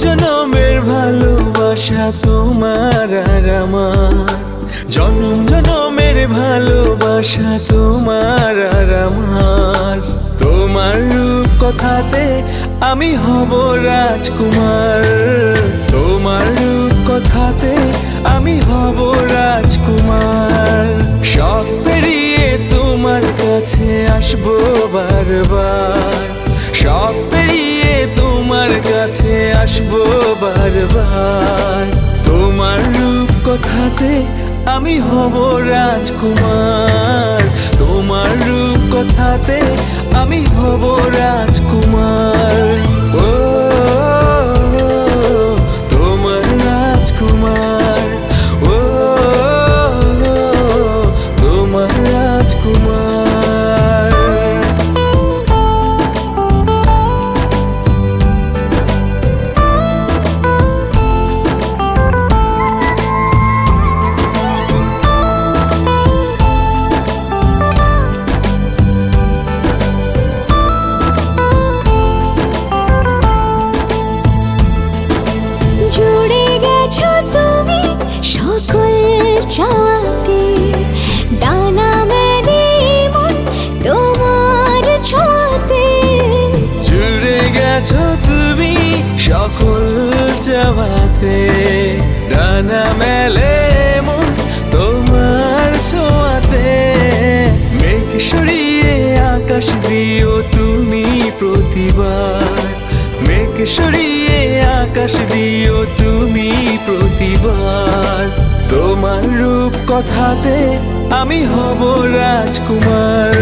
জনমের ভালোবাসা তোমার আর আমার, জনম জনমের ভালোবাসা তোমার আর আমার। তোমার রূপ কথাতে আমি হব রাজকুমার, তোমার রূপ কথাতে আমি হব রাজকুমার। সব পেরিয়ে তোমার কাছে আসবো বারবার, সব পেরিয়ে তোমার কাছে আসবো বারবার। তোমার রূপ কথাতে আমি হব রাজকুমার, তোমার রূপ কথাতে আমি হব রাজকুমার। ও তোমার রাজকুমার, ও তোমার রাজকুমার। চাওয়াতে ডানা মেলে মন তোমার ছোঁয়াতে, জুড়ে গেছো তুমি সকল চাওয়াতে, ডানা মেলে মন তোমার ছোঁয়াতে। মেঘ সরিয়ে আকাশ দিও তুমি প্রতিবার, মেঘ সরিয়ে আকাশ দিও তুমি প্রতিবার। তোমার রূপ কথাতে আমি হব রাজকুমার,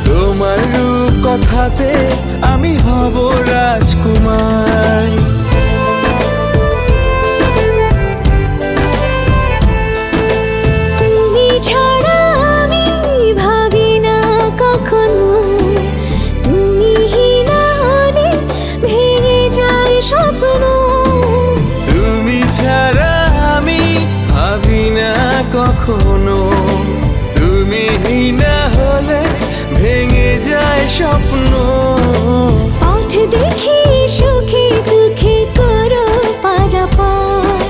তোমার রূপ কথাতে আমি হব রাজকুমার। তুমি ছাড়া আমি ভাবি না কখনো, তুমি না হলে ভেঙে যায় স্বপ্ন। তুমি ছাড়া আমি ভাবি না কখনো, তুমি না হলে ভেঙে যায় স্বপ্ন। পথ দেখি সুখে দুঃখে করো পারাপার,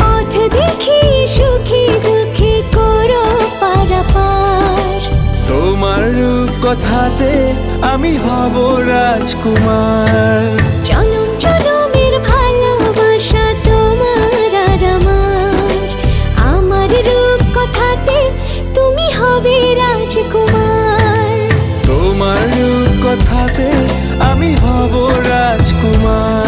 পথ দেখি সুখে দুঃখে করো পারাপার। তোমার রূপ কথাতে আমি হব রাজকুমার, জনম জনমের ভালোবাসা তোমার আর আমার। আমার রূপ কথাতে তুমি হবে রাজকুমার, তোমার রূপ কথাতে আমি হব রাজকুমার।